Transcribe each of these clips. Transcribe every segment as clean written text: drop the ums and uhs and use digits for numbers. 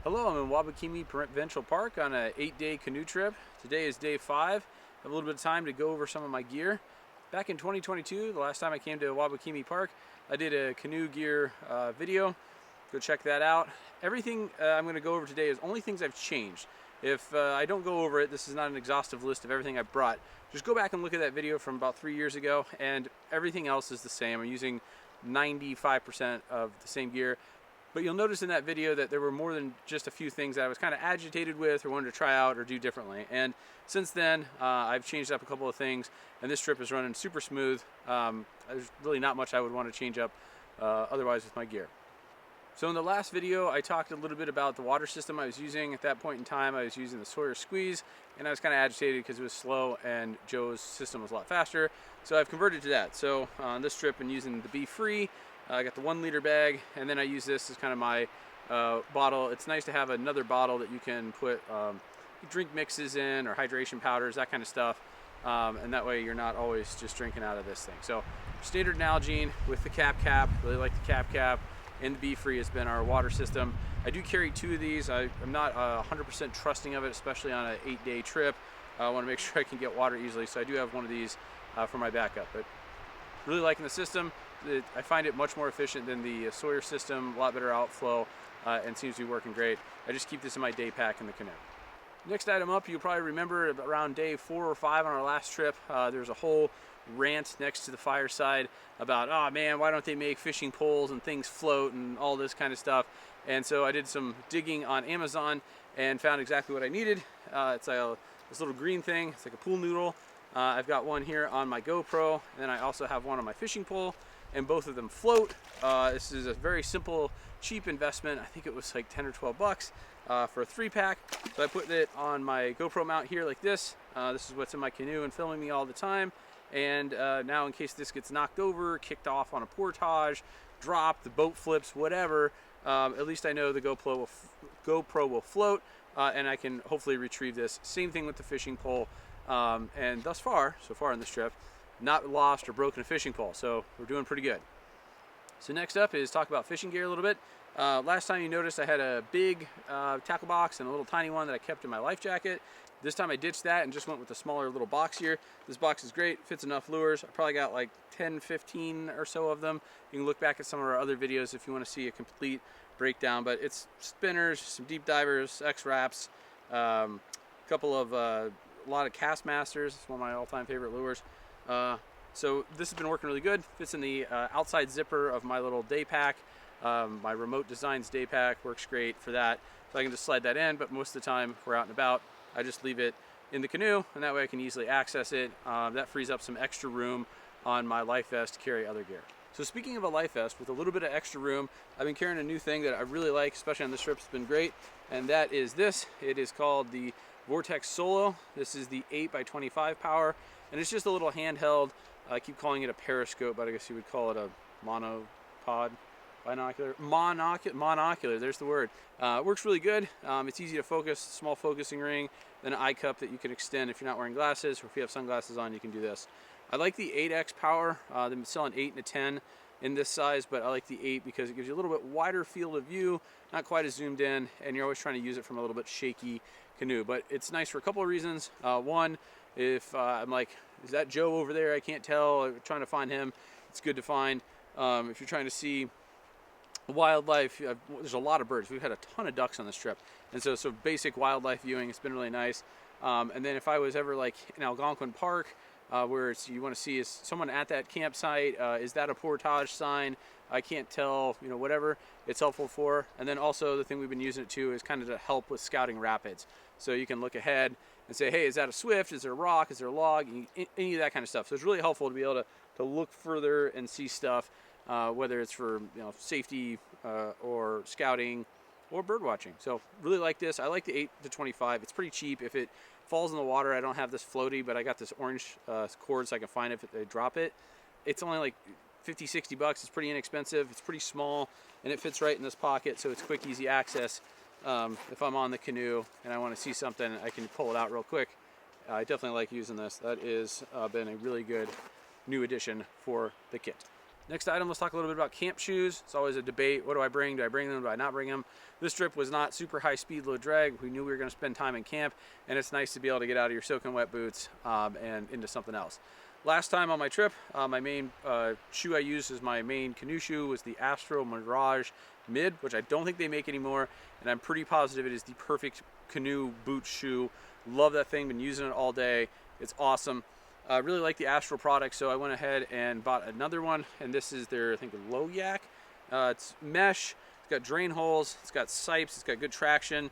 Hello, I'm in Wabakimi Provincial Park on an 8-day canoe trip. Today is day 5. I have a little bit of time to go over some of my gear. Back in 2022, the last time I came to Wabakimi Park, I did a canoe gear video. Go check that out. Everything I'm going to go over today is only things I've changed. If I don't go over it, this is not an exhaustive list of everything I brought. Just go back and look at that video from about 3 years ago, and everything else is the same. I'm using 95% of the same gear. But you'll notice in that video that there were more than just a few things that I was kind of agitated with or wanted to try out or do differently. And since then, I've changed up a couple of things, and this trip is running super smooth. There's really not much I would want to change up otherwise with my gear. So in the last video, I talked a little bit about the water system I was using. At that point in time, I was using the Sawyer Squeeze, and I was kind of agitated because it was slow and Joe's system was a lot faster. So I've converted to that. So on this trip, I'm using the BeFree. I got the 1 liter bag, and then I use this as kind of my bottle. It's nice to have another bottle that you can put drink mixes in or hydration powders, that kind of stuff. And that way you're not always just drinking out of this thing. So standard Nalgene with the cap, really like the cap, and the BeFree has been our water system. I do carry 2 of these. I'm not 100% trusting of it, especially on an 8-day trip. I want to make sure I can get water easily, so I do have one of these for my backup. But really liking the system. I find it much more efficient than the Sawyer system, a lot better outflow, and seems to be working great. I just keep this in my day pack in the canoe. Next item up, you'll probably remember around day 4 or 5 on our last trip, there's a whole rant next to the fireside about, oh man, why don't they make fishing poles and things float and all this kind of stuff. And so I did some digging on Amazon and found exactly what I needed. It's this little green thing, it's like a pool noodle. I've got one here on my GoPro, and then I also have one on my fishing pole, and both of them float. This is a very simple, cheap investment. I think it was like 10 or 12 bucks for a 3-pack. So I put it on my GoPro mount here like this. This is what's in my canoe and filming me all the time. And now in case this gets knocked over, kicked off on a portage, dropped, the boat flips, whatever, at least I know the GoPro will float, and I can hopefully retrieve this. Same thing with the fishing pole. And so far in this trip, not lost or broken a fishing pole, so we're doing pretty good. So next up is talk about fishing gear a little bit. Last time you noticed I had a big tackle box and a little tiny one that I kept in my life jacket. This time I ditched that and just went with a smaller little box here. This box is great, fits enough lures. I probably got like 10, 15 or so of them. You can look back at some of our other videos if you want to see a complete breakdown, but it's spinners, some deep divers, X-Wraps, a lot of Cast Masters. It's one of my all-time favorite lures. So this has been working really good. Fits in the outside zipper of my little day pack. My Remote Designs day pack works great for that. So I can just slide that in, but most of the time we're out and about, I just leave it in the canoe, and that way I can easily access it. That frees up some extra room on my life vest to carry other gear. So speaking of a life vest with a little bit of extra room, I've been carrying a new thing that I really like, especially on this trip. It's been great, and that is this. It is called the Vortex Solo. This is the 8x25 power, and it's just a little handheld. I keep calling it a periscope, but I guess you would call it a monopod, monocular, there's the word. It works really good. It's easy to focus, small focusing ring, then an eye cup that you can extend if you're not wearing glasses, or if you have sunglasses on, you can do this. I like the 8X power. They've been selling 8 and a 10 in this size, but I like the 8 because it gives you a little bit wider field of view, not quite as zoomed in, and you're always trying to use it from a little bit shaky canoe. But it's nice for a couple of reasons. One, if I'm like, is that Joe over there? I can't tell. I'm trying to find him. It's good to find. If you're trying to see wildlife, there's a lot of birds. We've had a ton of ducks on this trip, and so basic wildlife viewing, it's been really nice. And then if I was ever like in Algonquin Park, where you want to see is someone at that campsite, is that a portage sign? I can't tell, whatever it's helpful for. And then also the thing we've been using it to is kind of to help with scouting rapids. So you can look ahead and say, hey, is that a swift? Is there a rock? Is there a log? Any of that kind of stuff. So it's really helpful to be able to look further and see stuff, whether it's for safety or scouting or bird watching. So really like this. I like the 8 to 25. It's pretty cheap. If it falls in the water, I don't have this floaty, but I got this orange cord so I can find it if I drop it. It's only like 50, 60 bucks. It's pretty inexpensive. It's pretty small, and it fits right in this pocket, so it's quick, easy access. If I'm on the canoe and I want to see something, I can pull it out real quick. I definitely like using this. That is been a really good new addition for the kit. Next item, let's talk a little bit about camp shoes. It's always a debate. What do I bring? Do I bring them? Do I not bring them? This trip was not super high speed, low drag. We knew we were going to spend time in camp, and it's nice to be able to get out of your soaking wet boots and into something else. Last time on my trip, my main shoe I used as my main canoe shoe was the Astral Mirage Mid, which I don't think they make anymore, and I'm pretty positive it is the perfect canoe boot shoe. Love that thing, been using it all day. It's awesome. I really like the Astral product, so I went ahead and bought another one, and this is their, I think, Loyak. It's mesh, it's got drain holes, it's got sipes, it's got good traction.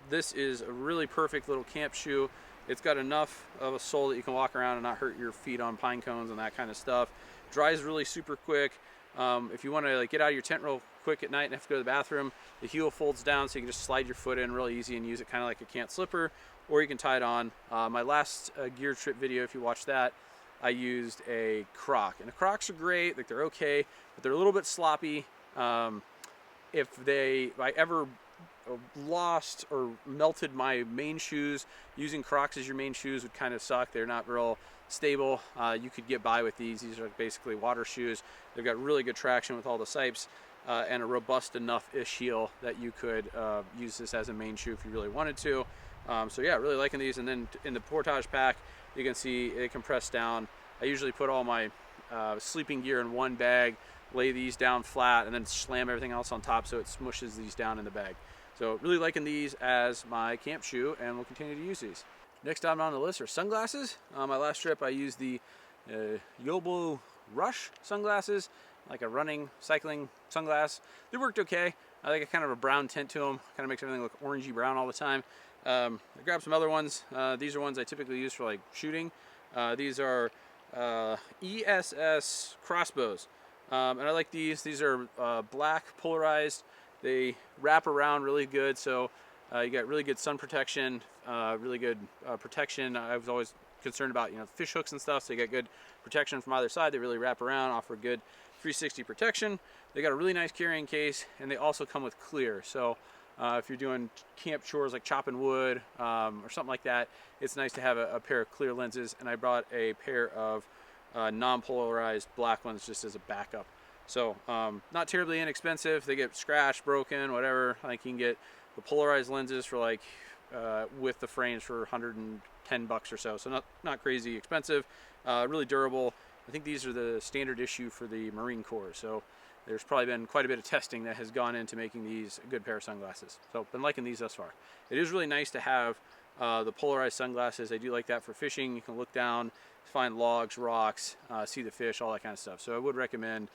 This is a really perfect little camp shoe. It's got enough of a sole that you can walk around and not hurt your feet on pine cones and that kind of stuff. Dries really super quick. If you want to like get out of your tent real quick at night and have to go to the bathroom, the heel folds down so you can just slide your foot in really easy and use it kind of like a camp slipper, or you can tie it on. My last gear trip video, if you watch that, I used a Croc, and the Crocs are great, like they're okay, but they're a little bit sloppy. If I ever lost or melted my main shoes, using Crocs as your main shoes would kind of suck. They're not real stable. You could get by with these. These are basically water shoes. They've got really good traction with all the sipes and a robust enough-ish heel that you could use this as a main shoe if you really wanted to. So yeah, really liking these. And then in the portage pack, you can see it compressed down. I usually put all my sleeping gear in one bag, lay these down flat, and then slam everything else on top so it smushes these down in the bag. So really liking these as my camp shoe, and we'll continue to use these. Next item on the list are sunglasses. My last trip I used the Yobo Rush sunglasses, like a running, cycling sunglass. They worked okay. I like a kind of a brown tint to them, kind of makes everything look orangey brown all the time. I grabbed some other ones. These are ones I typically use for like shooting. These are ESS Crossbows, and I like these. These are black polarized. They wrap around really good, so you got really good sun protection, really good protection. I was always concerned about, you know, fish hooks and stuff, so you got good protection from either side. They really wrap around, offer good 360 protection. They got a really nice carrying case, and they also come with clear. So if you're doing camp chores like chopping wood or something like that, it's nice to have a pair of clear lenses. And I brought a pair of non-polarized black ones just as a backup. So not terribly inexpensive. They get scratched, broken, whatever. I think you can get the polarized lenses for like with the frames for 110 bucks or so. So not crazy expensive. Really durable. I think these are the standard issue for the Marine Corps. So there's probably been quite a bit of testing that has gone into making these a good pair of sunglasses. So been liking these thus far. It is really nice to have the polarized sunglasses. I do like that for fishing. You can look down, find logs, rocks, see the fish, all that kind of stuff. So I would recommend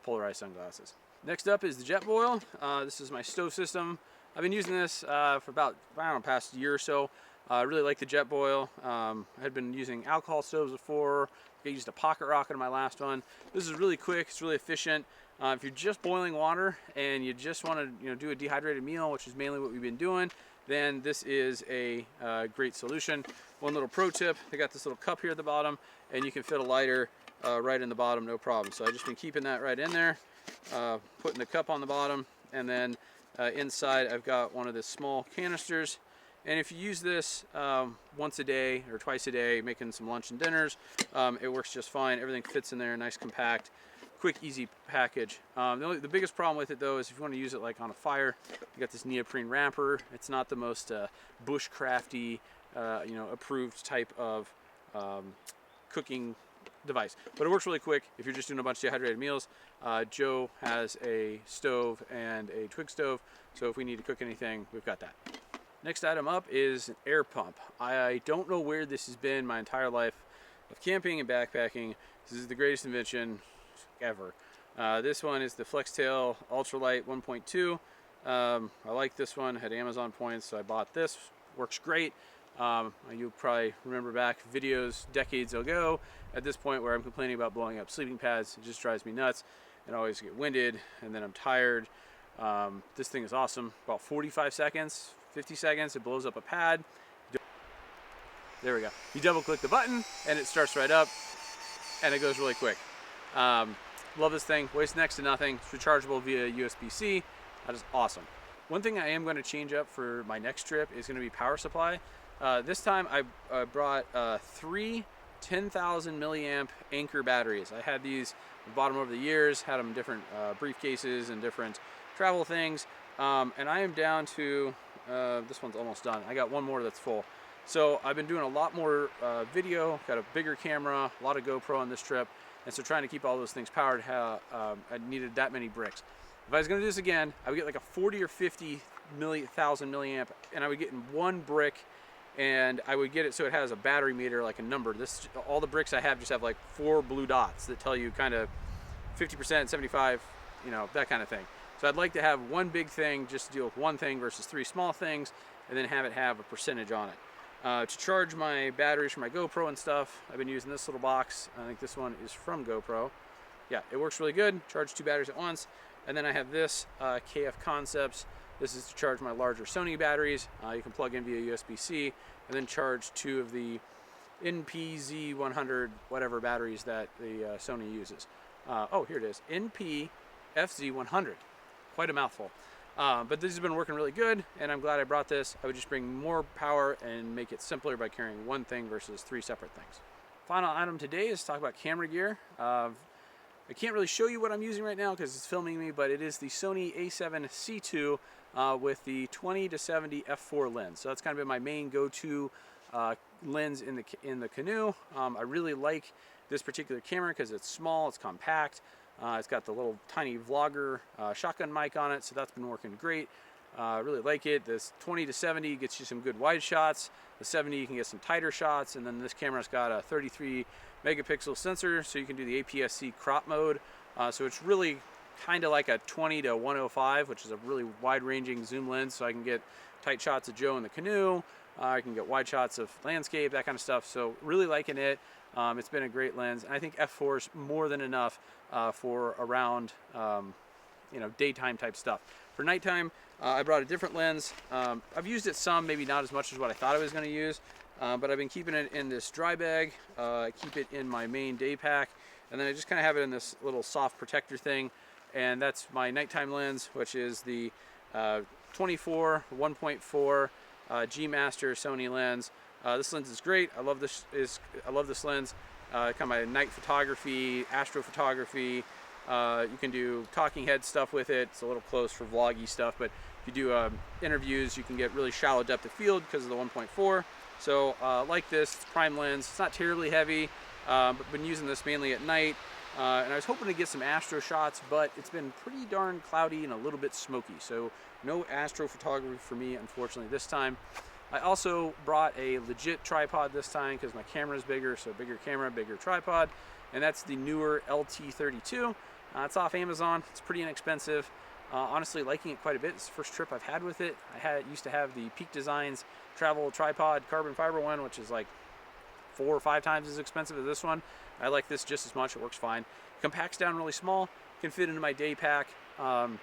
polarized sunglasses. Next up is the Jetboil. This is my stove system. I've been using this for about, I don't know, past year or so. I really like the Jetboil. I had been using alcohol stoves before. I used a pocket rocket in my last one. This is really quick. It's really efficient. If you're just boiling water and you just want to, do a dehydrated meal, which is mainly what we've been doing, then this is a great solution. One little pro tip: they got this little cup here at the bottom, and you can fit a lighter right in the bottom, no problem. So I've just been keeping that right in there, putting the cup on the bottom, and then inside I've got one of the small canisters. And if you use this once a day or twice a day, making some lunch and dinners, it works just fine. Everything fits in there, nice, compact, quick, easy package. The biggest problem with it, though, is if you want to use it like on a fire, you got this neoprene wrapper. It's not the most bushcrafty, approved type of cooking device, but it works really quick if you're just doing a bunch of dehydrated meals. Joe has a stove and a twig stove, so if we need to cook anything, we've got that. Next item up is an air pump. I don't know where this has been my entire life of camping and backpacking. This is the greatest invention ever. This one is the Flextail Ultralight 1.2. I like this one. I had Amazon points, so I bought this. Works great. You probably remember back videos decades ago at this point where I'm complaining about blowing up sleeping pads. It just drives me nuts, and I always get winded, and then I'm tired. This thing is awesome. About 45 seconds, 50 seconds, it blows up a pad. There we go. You double click the button and it starts right up, and it goes really quick. Love this thing. Weighs next to nothing. It's rechargeable via USB-C. That is awesome. One thing I am going to change up for my next trip is going to be power supply. This time I brought 3 10,000 milliamp Anchor batteries. I had these, bought them over the years, had them in different briefcases and different travel things, and I am down to, this one's almost done. I got one more that's full. So I've been doing a lot more video, got a bigger camera, a lot of GoPro on this trip, and so trying to keep all those things powered, I needed that many bricks. If I was gonna do this again, I would get like a 40 or 50 thousand milliamp, and I would get in one brick, and I would get it so it has a battery meter, like a number. All the bricks I have just have like 4 blue dots that tell you kind of 50%, 75, you know, that kind of thing. So I'd like to have one big thing just to deal with one thing versus 3 small things, and then have it have a percentage on it. To charge my batteries for my GoPro and stuff, I've been using this little box. I think this one is from GoPro. Yeah, it works really good. Charge 2 batteries at once. And then I have this KF Concepts. This is to charge my larger Sony batteries. You can plug in via USB-C and then charge 2 of the NPZ100 whatever batteries that the Sony uses. Oh, here it is. NPFZ100. Quite a mouthful. But this has been working really good, and I'm glad I brought this. I would just bring more power and make it simpler by carrying one thing versus 3 separate things. Final item today is to talk about camera gear. I can't really show you what I'm using right now because it's filming me, but it is the Sony a7C II with the 20-70 f4 lens. So that's kind of been my main go-to lens in the Canoe. I really like this particular camera because it's small, it's compact. It's got the little tiny vlogger shotgun mic on it, so that's been working great. I really like it. This 20-70 gets you some good wide shots. The 70 you can get some tighter shots, and then this camera's got a 33 megapixel sensor, so you can do the APS-C crop mode. So it's really kind of like a 20-105, which is a really wide-ranging zoom lens, so I can get tight shots of Joe in the Canoe. I can get wide shots of landscape, that kind of stuff. So really liking it. It's been a great lens, and I think f4 is more than enough for around you know, daytime type stuff. For nighttime, I brought a different lens. I've used it some, maybe not as much as what I thought I was going to use, but I've been keeping it in this dry bag. I keep it in my main day pack, and then I just kind of have it in this little soft protector thing, and that's my nighttime lens, which is the 24 1.4 G Master Sony lens. This lens is great. I love this lens. Kind of my night photography, astrophotography. You can do talking head stuff with it. It's a little close for vloggy stuff, but if you do interviews, you can get really shallow depth of field because of the 1.4. So like this, it's prime lens. It's not terribly heavy, but been using this mainly at night. And I was hoping to get some astro shots, but it's been pretty darn cloudy and a little bit smoky. So no astrophotography for me, unfortunately, this time. I also brought a legit tripod this time because my camera is bigger, so bigger camera, bigger tripod. And that's the newer LT32. It's off Amazon. It's pretty inexpensive. Honestly, liking it quite a bit. It's the first trip I've had with it. I used to have the Peak Designs travel tripod carbon fiber one, which is like 4 or 5 times as expensive as this one. I like this just as much. It works fine. Compacts down really small. Can fit into my day pack. And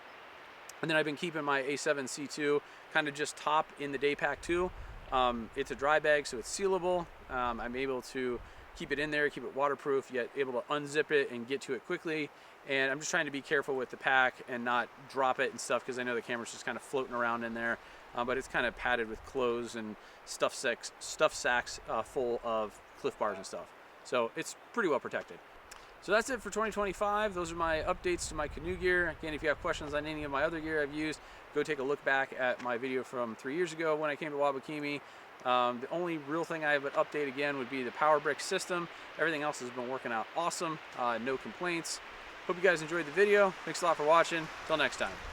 then I've been keeping my A7C II kind of just top in the day pack too. It's a dry bag, so it's sealable. I'm able to keep it in there, keep it waterproof, yet able to unzip it and get to it quickly. And I'm just trying to be careful with the pack and not drop it and stuff because I know the camera's just kind of floating around in there. But it's kind of padded with clothes and stuff sacks full of Cliff Bars and stuff. So it's pretty well protected. So that's it for 2025. Those are my updates to my Canoe gear. Again, if you have questions on any of my other gear I've used, go take a look back at my video from 3 years ago when I came to Wabakimi. The only real thing I would update again would be the power brick system. Everything else has been working out awesome. No complaints. Hope you guys enjoyed the video. Thanks a lot for watching. Till next time.